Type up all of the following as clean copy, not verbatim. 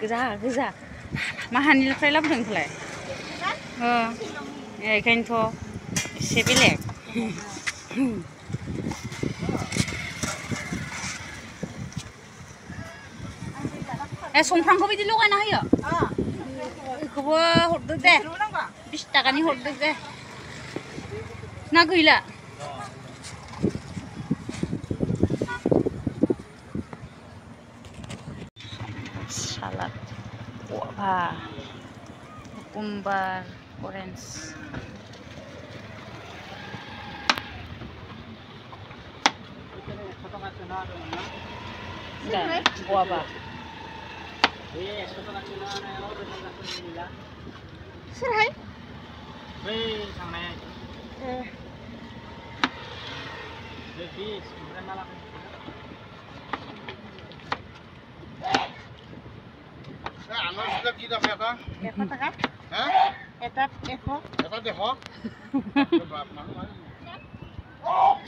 गोजा माहानिफ्राय लाबोदों नोंलाय बेखायनोथ' एसे बेलेग संफ्रामखौ बिदि लगायना होयो बेखौबो हरदो दे 20 टाकानि हरदो दे ना गैला salad guava cucumber orange guava Serai? Wei, sangai. Lebih sebenarnya malam. Anak sudah kita berapa? Berapa tak? Hah? Etat eko. Etat eko.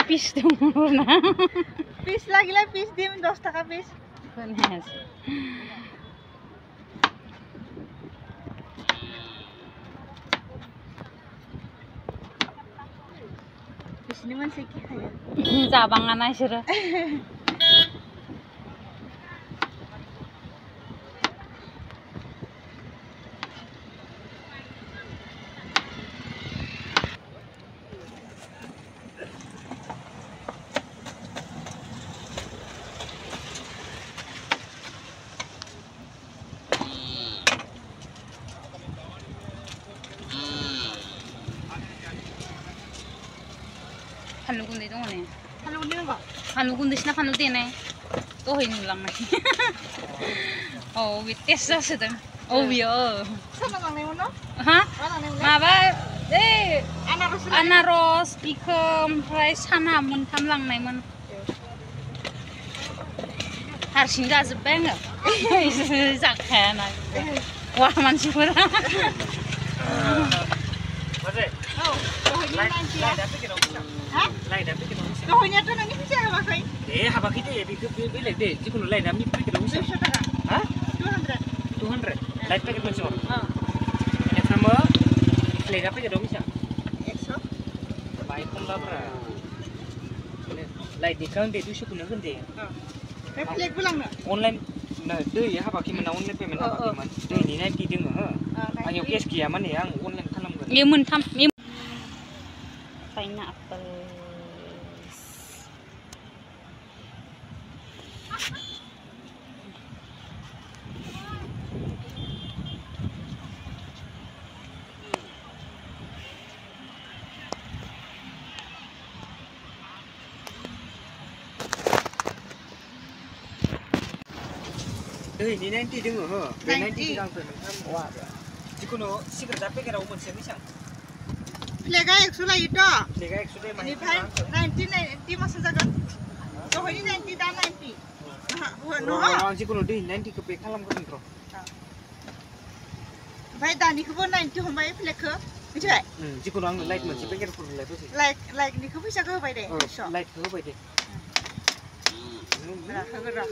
Piece dulu na. Piece lagi lah piece dia 10 taka piece. Benar. Ini masih kaya. Cabangan aja. Falu gundi dong nih. Falu gundi apa? Falu gundi sih na falu dene. Tuh ini ulang lagi. Oh, wites lah sedang. Oh iya. Sana nang nemono? Hah? Maba, anaros ikem rice sana muntam lang naimon. Harusnya gak sebeng nggak? Zakkan. Wah mansipur. Kau tuh nanti bisa apa kau? Apa kita bilik deh. Jika lain kami pikir usah. Hah? 200. Light packet macam apa? Yang sama, lain apa kita bisa? 100. Baik pun lah berapa? Light di kan deh 200 pun kan deh. Paket pulang nggak? Online. Nah, deh ya apa kita online payment apa kita? Deh ini nanti dengar. Hanya cash kia mana yang online kalam kan? Dia mentam. Pineapple. Ini nanti dengar, nanti kita akan wah. Jika no siapa dapat kita umum semisal. Lega eksu lah itu. Lega eksu deh mana? Nanti masa jaga. So ini nanti dah nanti. Orang jika no deh nanti kepekalam kan terus. Baik dah ni kebun nanti homai peleka. Macam apa? Jika no ang light macam peleka pun light tu. Light ni kebun bisa kau baik deh. Light kau baik deh.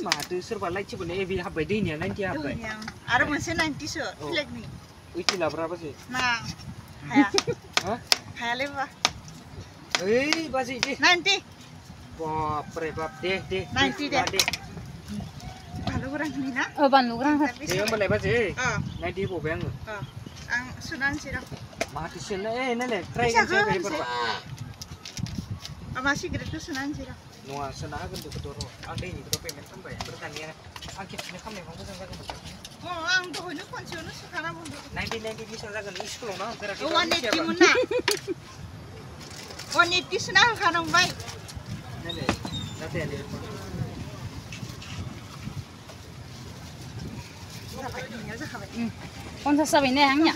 Madu serba light cuma ni ebi apa deh ni nanti apa? Ada macam nanti so pelek ni. Uci lah berapa sih? Nah, kaya. Hah? Kaya lepas. Basi deh. Nanti. Wah, perebab deh. Nanti deh. Balu kurang ni na? Oh, balu kurang. Dia boleh basi. Nanti boleh ang. Ang sunan sih dah. Mati sih na. Nale. Try kan saya berapa? Masih gitu sunan sih dah. Nuah senang kan tu ketoro. Ada ini tu payment sampai bertanya. Angkit ni kami mampu sangat kan. Oh, ang tu hanya pensiun sekarang pun. 1990 bisa sangat ni sekolah na. 180 mana? 180 senang kan orang baik. Nale. Nanti ada. Kau sahabat ni hanya.